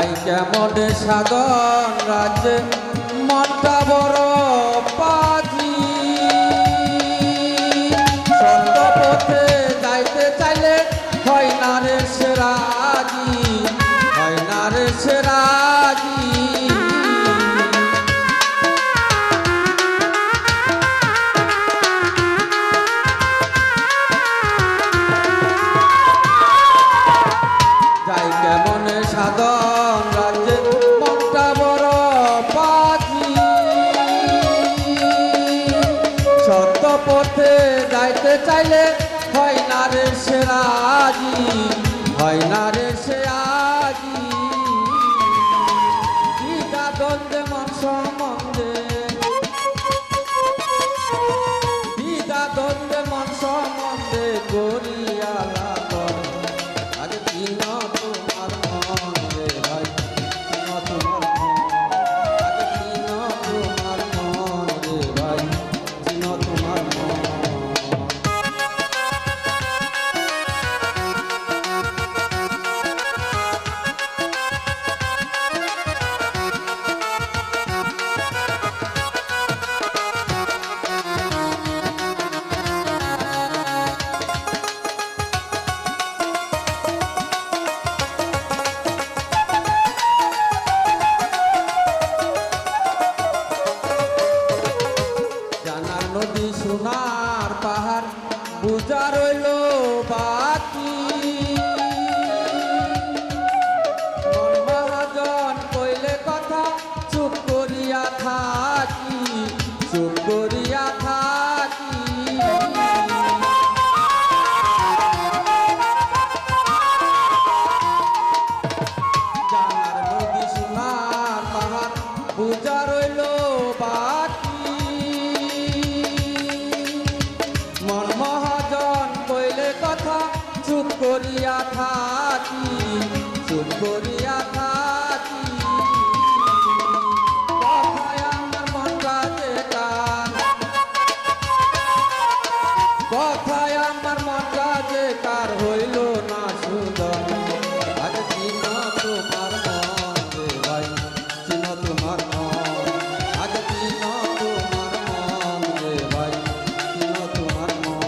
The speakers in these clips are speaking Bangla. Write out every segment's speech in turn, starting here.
যাই কেমন সাধন রাজ্যে মনটা বড় পাজি সত্য পথে যাইতে চাইলে হয় না রে সেরাজি হয় না রে সেরাজি যাই কেমন সাধন রাজ্যে মনটা বড় পাজি সত্য পথে যাইতে চাইলে হয় না রে সেরাজি হয় না রে সেরাজি দ্বিধা দ্বন্দ্বে মন সম্বন্ধে দ্বিধা দ্বন্দ্বে মন সম্বন্ধে করিয়া লালন আগে চিন তোমার মন রে ভাই চিন তোমার মন আগে চিন তোমার মন রে ভাই চিন তোমার মন নদী সোনার পাহাড় বুঝা রইল বাকি মন মহাজন কইলে কথা চুপ করিয়া থাকি চুপ করিয়া থাকি জানার নদী সোনার পাহাড় বুঝা রইল বাকি মন মহাজন কইলে কথা চুপ করিয়া থাকি চুপ করিয়া থাকি কথায় আমার মন কাজে কান কথায় আমার মন কাজে কার হইল না সুন্দর আগে চিন তোমার মন রে ভাই চিন তোমার মন আগে চিন তোমার মন রে ভাই চিন তোমার মন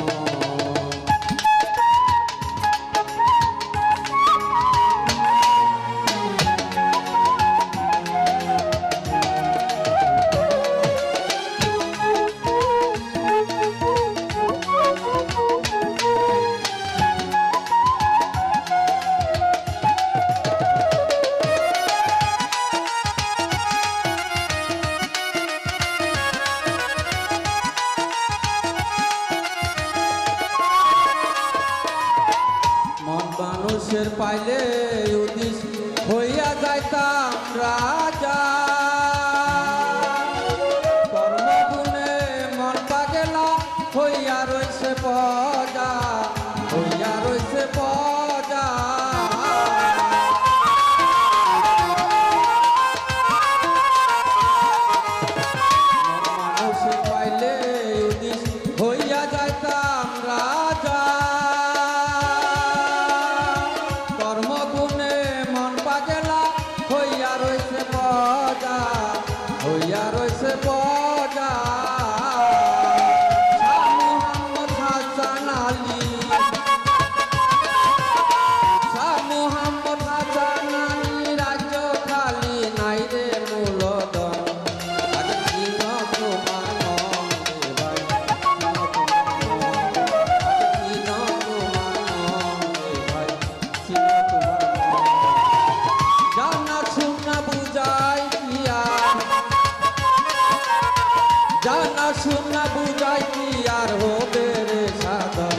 মন মানুষের পাইলে উদিস হইয়া যাইতাম রাজা কর্মগুণে মন পাগেলা হইয়া রইছে পজা হইয়া রইছে পজা মন মানুষের পাইলে উদিস হইয়া যাইতাম রাজা কর্মগুণে মন পাগেলা হইয়া রইছে পজা হইয়া রইছে পজা শাহ মুহাম্মদ হাসান আলী শাহ মুহাম্মদ হাসান আলী রাজ্য খালি নাই রে মূলধন আগে চিন তোমার মন রে ভাই চিন তোমার মন আগে চিন তোমার মন রে ভাই চিন তোমার মন জানা শুনা বুঝাই কিয়া জানা শুনা বুঝাই কি আর হবে রে সাধন